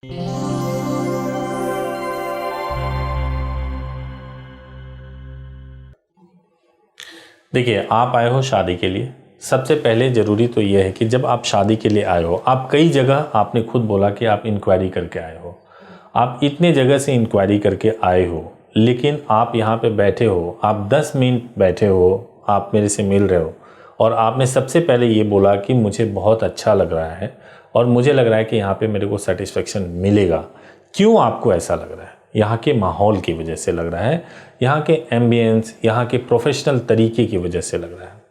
देखिए, आप आए हो शादी के लिए। सबसे पहले ज़रूरी तो ये है कि जब आप शादी के लिए आए हो, आप कई जगह आपने खुद बोला कि आप इंक्वायरी करके आए हो। आप इतने जगह से इंक्वायरी करके आए हो, लेकिन आप यहाँ पे बैठे हो, आप 10 मिनट बैठे हो, आप मेरे से मिल रहे हो और आपने सबसे पहले ये बोला कि मुझे बहुत अच्छा लग रहा है और मुझे लग रहा है कि यहाँ पे मेरे को सेटिस्फेक्शन मिलेगा। क्यों आपको ऐसा लग रहा है? यहाँ के माहौल की वजह से लग रहा है, यहाँ के एम्बियंस, यहाँ के प्रोफेशनल तरीके की वजह से लग रहा है।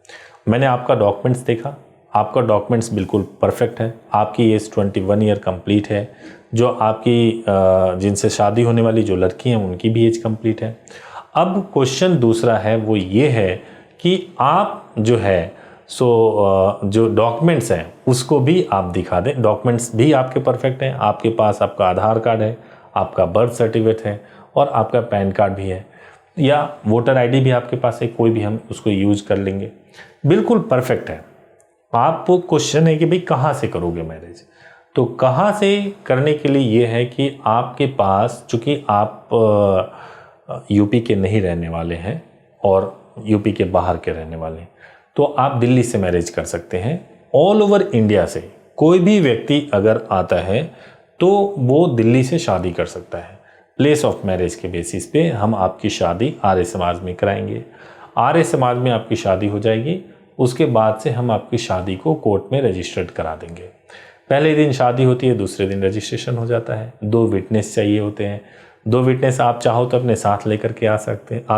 मैंने आपका डॉक्यूमेंट्स देखा, आपका डॉक्यूमेंट्स बिल्कुल परफेक्ट है। आपकी एज 21 ईयर कंप्लीट है। जो आपकी जिनसे शादी होने वाली जो लड़की हैं उनकी भी एज कंप्लीट है। अब क्वेश्चन दूसरा है, वो ये है कि आप जो है जो डॉक्यूमेंट्स हैं उसको भी आप दिखा दें। डॉक्यूमेंट्स भी आपके परफेक्ट हैं। आपके पास आपका आधार कार्ड है, आपका बर्थ सर्टिफिकेट है और आपका पैन कार्ड भी है, या वोटर आईडी भी आपके पास है, कोई भी हम उसको यूज़ कर लेंगे, बिल्कुल परफेक्ट है। आपको क्वेश्चन है कि भाई कहाँ से करोगे मैरिज? तो कहाँ से करने के लिए ये है कि आपके पास, चूँकि आप यूपी के नहीं रहने वाले हैं और यूपी के बाहर के रहने वाले हैं, तो आप दिल्ली से मैरिज कर सकते हैं। ऑल ओवर इंडिया से कोई भी व्यक्ति अगर आता है तो वो दिल्ली से शादी कर सकता है। प्लेस ऑफ मैरिज के बेसिस पे हम आपकी शादी आर्य समाज में कराएंगे। आर्य समाज में आपकी शादी हो जाएगी, उसके बाद से हम आपकी शादी को कोर्ट में रजिस्टर्ड करा देंगे। पहले दिन शादी होती है, दूसरे दिन रजिस्ट्रेशन हो जाता है। 2 विटनेस चाहिए होते हैं। 2 विटनेस आप चाहो तो अपने साथ लेकर के आ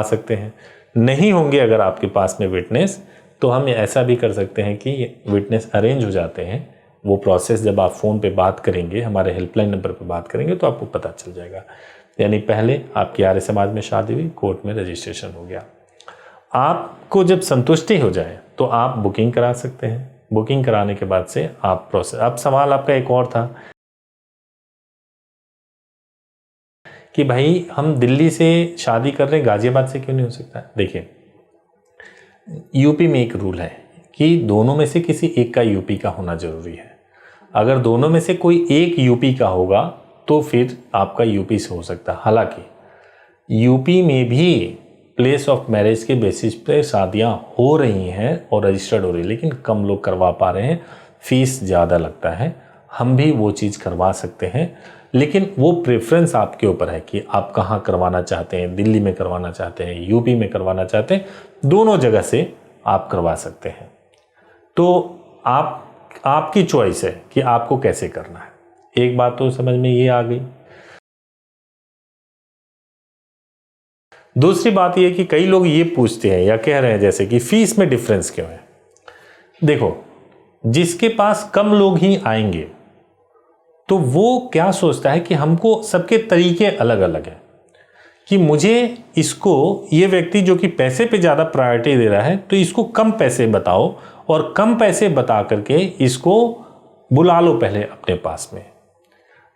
सकते हैं। नहीं होंगे अगर आपके पास में विटनेस, तो हम ऐसा भी कर सकते हैं कि विटनेस अरेंज हो जाते हैं। वो प्रोसेस जब आप फ़ोन पे बात करेंगे, हमारे हेल्पलाइन नंबर पे बात करेंगे, तो आपको पता चल जाएगा। यानी पहले आपकी आर्य समाज में शादी हुई, कोर्ट में रजिस्ट्रेशन हो गया। आपको जब संतुष्टि हो जाए तो आप बुकिंग करा सकते हैं। बुकिंग कराने के बाद से आप प्रोसेस, अब सवाल आपका एक और था कि भाई हम दिल्ली से शादी कर रहे हैं, गाजियाबाद से क्यों नहीं हो सकता? देखिए, यूपी में एक रूल है कि दोनों में से किसी एक का यूपी का होना जरूरी है। अगर दोनों में से कोई एक यूपी का होगा तो फिर आपका यूपी से हो सकता है। हालांकि यूपी में भी प्लेस ऑफ मैरिज के बेसिस पे शादियां हो रही हैं और रजिस्टर्ड हो रही है, लेकिन कम लोग करवा पा रहे हैं, फीस ज़्यादा लगता है। हम भी वो चीज़ करवा सकते हैं, लेकिन वो प्रेफरेंस आपके ऊपर है कि आप कहाँ करवाना चाहते हैं। दिल्ली में करवाना चाहते हैं, यूपी में करवाना चाहते हैं, दोनों जगह से आप करवा सकते हैं। तो आपकी चॉइस है कि आपको कैसे करना है। एक बात तो समझ में ये आ गई। दूसरी बात ये कि कई लोग ये पूछते हैं या कह रहे हैं जैसे कि फीस में डिफरेंस क्यों है। देखो, जिसके पास कम लोग ही आएंगे तो वो क्या सोचता है कि हमको सबके तरीके अलग अलग हैं, कि मुझे इसको, ये व्यक्ति जो कि पैसे पे ज़्यादा प्रायोरिटी दे रहा है, तो इसको कम पैसे बताओ और कम पैसे बता करके इसको बुला लो पहले अपने पास में।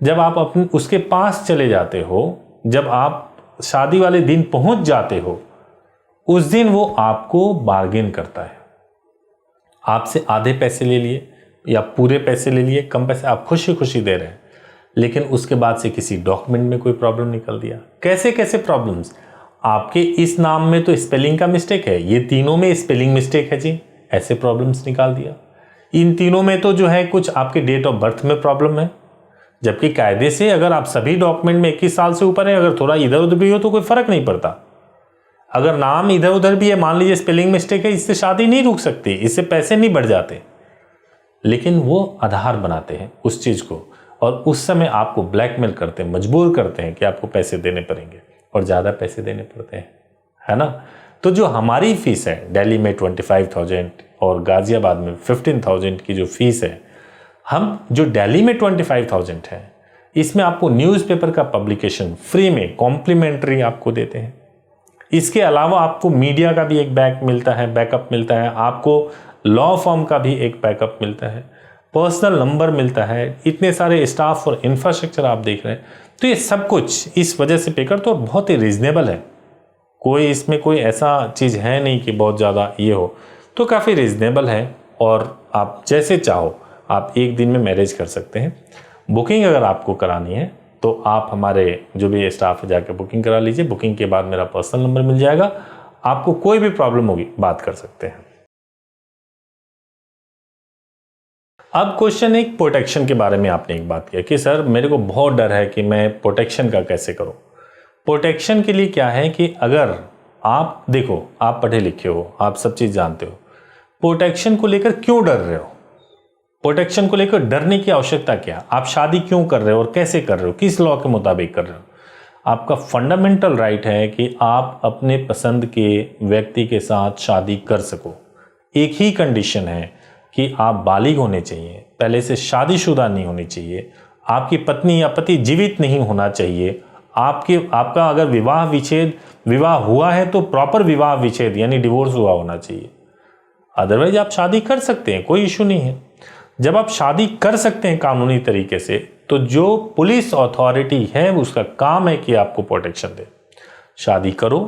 जब आप अपने उसके पास चले जाते हो, जब आप शादी वाले दिन पहुंच जाते हो, उस दिन वो आपको बार्गेन करता है। आपसे आधे पैसे ले लिए या पूरे पैसे ले लिए, कम पैसे आप खुशी खुशी दे रहे हैं, लेकिन उसके बाद से किसी डॉक्यूमेंट में कोई प्रॉब्लम निकल दिया। कैसे कैसे प्रॉब्लम्स? आपके इस नाम में तो स्पेलिंग का मिस्टेक है, ये तीनों में स्पेलिंग मिस्टेक है जी, ऐसे प्रॉब्लम्स निकाल दिया। इन तीनों में तो जो है कुछ आपके डेट ऑफ बर्थ में प्रॉब्लम है, जबकि कायदे से अगर आप सभी डॉक्यूमेंट में 21 साल से ऊपर है, अगर थोड़ा इधर उधर भी हो तो कोई फर्क नहीं पड़ता। अगर नाम इधर उधर भी है, मान लीजिए स्पेलिंग मिस्टेक है, इससे शादी नहीं रुक सकती, इससे पैसे नहीं बढ़ जाते, लेकिन वो आधार बनाते हैं उस चीज़ को और उस समय आपको ब्लैकमेल करते हैं, मजबूर करते हैं कि आपको पैसे देने पड़ेंगे और ज़्यादा पैसे देने पड़ते हैं, है ना। तो जो हमारी फ़ीस है दिल्ली में 25,000 और गाज़ियाबाद में 15,000 की जो फ़ीस है, हम जो दिल्ली में 25,000 है, इसमें आपको न्यूज़पेपर का पब्लिकेशन फ्री में कॉम्प्लीमेंट्री आपको देते हैं। इसके अलावा आपको मीडिया का भी एक बैकअप मिलता है, आपको लॉ फर्म का भी एक बैकअप मिलता है, पर्सनल नंबर मिलता है, इतने सारे स्टाफ और इंफ्रास्ट्रक्चर आप देख रहे हैं। तो ये सब कुछ इस वजह से पे कर तो बहुत ही रीजनेबल है। कोई इसमें कोई ऐसा चीज़ है नहीं कि बहुत ज़्यादा ये हो, तो काफ़ी रीजनेबल है और आप जैसे चाहो आप एक दिन में मैरिज कर सकते हैं। बुकिंग अगर आपको करानी है तो आप हमारे जो भी स्टाफ है जाके बुकिंग करा लीजिए। बुकिंग के बाद मेरा पर्सनल नंबर मिल जाएगा, आपको कोई भी प्रॉब्लम होगी बात कर सकते हैं। अब क्वेश्चन एक प्रोटेक्शन के बारे में आपने एक बात किया कि सर मेरे को बहुत डर है कि मैं प्रोटेक्शन का कैसे करूं। प्रोटेक्शन के लिए क्या है कि अगर आप देखो, आप पढ़े लिखे हो, आप सब चीज जानते हो, प्रोटेक्शन को लेकर क्यों डर रहे हो, प्रोटेक्शन को लेकर डरने की आवश्यकता क्या, आप शादी क्यों कर रहे हो और कैसे कर रहे हो, किस लॉ के मुताबिक कर रहे हो। आपका फंडामेंटल राइट है कि आप अपने पसंद के व्यक्ति के साथ शादी कर सको। एक ही कंडीशन है कि आप बालिग होने चाहिए, पहले से शादीशुदा नहीं होनी चाहिए, आपकी पत्नी या पति जीवित नहीं होना चाहिए, आपका अगर विवाह हुआ है तो प्रॉपर विवाह विच्छेद यानी डिवोर्स हुआ होना चाहिए। अदरवाइज आप शादी कर सकते हैं, कोई इशू नहीं है। जब आप शादी कर सकते हैं कानूनी तरीके से, तो जो पुलिस अथॉरिटी है उसका काम है कि आपको प्रोटेक्शन दे। शादी करो,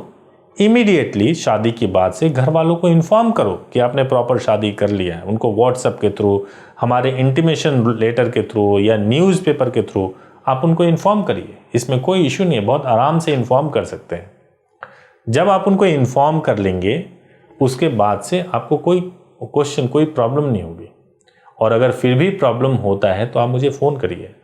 इमीडिएटली शादी के बाद से घर वालों को इन्फॉर्म करो कि आपने प्रॉपर शादी कर लिया है। उनको व्हाट्सएप के थ्रू, हमारे इंटीमेशन लेटर के थ्रू या न्यूज़पेपर के थ्रू आप उनको इन्फॉर्म करिए। इसमें कोई इशू नहीं है, बहुत आराम से इन्फॉर्म कर सकते हैं। जब आप उनको इन्फॉर्म कर लेंगे उसके बाद से आपको कोई क्वेश्चन, कोई प्रॉब्लम नहीं होगी। और अगर फिर भी प्रॉब्लम होता है तो आप मुझे फ़ोन करिए।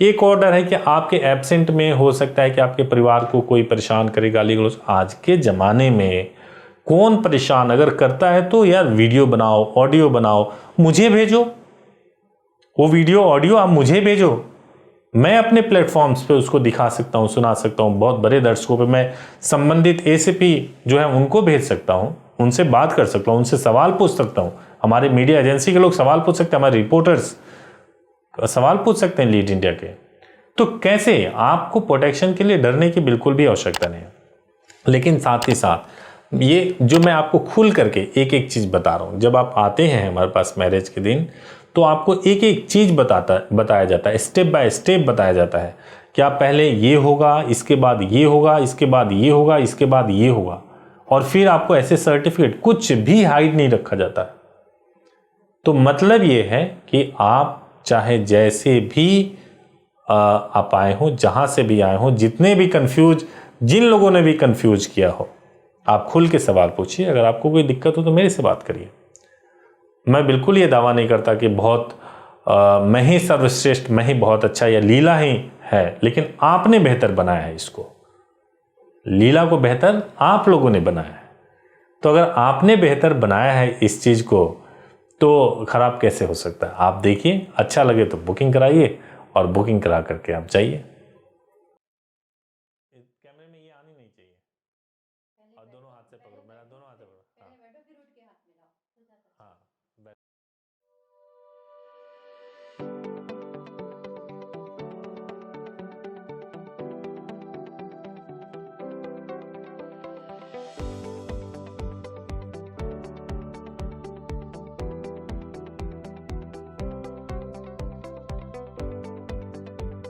एक और डर है कि आपके एब्सेंट में हो सकता है कि आपके परिवार को कोई परेशान करे, गाली गलौज। आज के ज़माने में कौन परेशान अगर करता है तो यार वीडियो बनाओ, ऑडियो बनाओ, मुझे भेजो, वो वीडियो ऑडियो आप मुझे भेजो, मैं अपने प्लेटफॉर्म्स पे उसको दिखा सकता हूँ, सुना सकता हूँ। बहुत बड़े दर्शकों पे मैं संबंधित एसीपी जो है उनको भेज सकता हूँ, उनसे बात कर सकता हूँ, उनसे सवाल पूछ सकता हूँ। हमारे मीडिया एजेंसी के लोग सवाल पूछ सकते हैं, हमारे रिपोर्टर्स सवाल पूछ सकते हैं लीड इंडिया के। तो कैसे, आपको प्रोटेक्शन के लिए डरने की बिल्कुल भी आवश्यकता नहीं है। लेकिन साथ ही साथ ये जो मैं आपको खुल करके एक एक चीज़ बता रहा हूँ, जब आप आते हैं हमारे पास मैरिज के दिन तो आपको एक एक चीज़ बताया जाता है, स्टेप बाय स्टेप बताया जाता है कि आप पहले ये होगा, इसके बाद ये होगा, इसके बाद ये होगा, इसके बाद ये होगा। और फिर आपको ऐसे सर्टिफिकेट, कुछ भी हाइड नहीं रखा जाता। तो मतलब ये है कि आप चाहे जैसे भी आप आए हो, जहां से भी आए हो, जितने भी कंफ्यूज, जिन लोगों ने भी कंफ्यूज किया हो, आप खुल के सवाल पूछिए। अगर आपको कोई दिक्कत हो तो मेरे से बात करिए। मैं बिल्कुल ये दावा नहीं करता कि मैं ही सर्वश्रेष्ठ, मैं ही बहुत अच्छा या लीला ही है, लेकिन आपने बेहतर बनाया है इसको। लीला को बेहतर आप लोगों ने बनाया है। तो अगर आपने बेहतर बनाया है इस चीज़ को तो खराब कैसे हो सकता है। आप देखिए, अच्छा लगे तो बुकिंग कराइए और बुकिंग करा करके आप जाइए। कैमरे में ये आनी नहीं चाहिए। और दोनों हाथ से पकड़ो, मेरा दोनों हाथ से पकड़ो। हाँ हाँ।